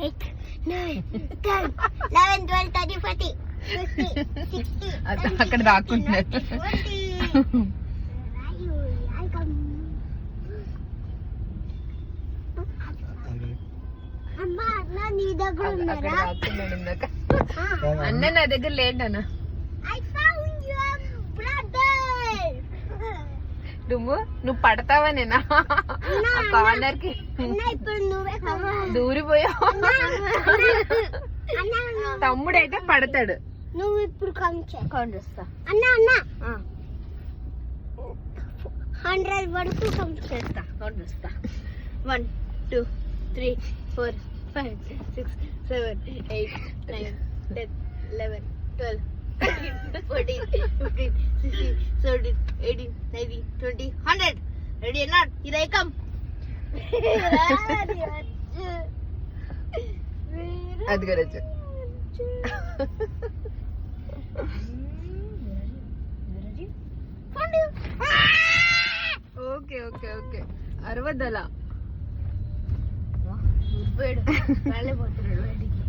8, 9, 10, 11, 12, 13, 14, 15, 16. అక్కడ దాక్కుంటున్నారు. అన్న నా దగ్గర లేడన్నా. నువ్వు పడతావా నేనా కార్నర్ కి దూరిపోయావు. తమ్ముడైతే పడతాడు. నువ్వు ఇప్పుడు కౌంట్ చేస్తా అన్నా 100 వరకు కౌంట్ చేస్తా. కౌంట్ చేస్తా 1, 2, 3, 4, 5, 6, 7, 8, 9, 10, 11, 12, 13, 14, 15, 16, 17, 18, 19, 20, 100. Ready or not? Here I come. అది గరచ్చు. ఓకే ఓకే ఓకే అరవద్దలా వెళ్ళిపోతున్నాడు బయటికి.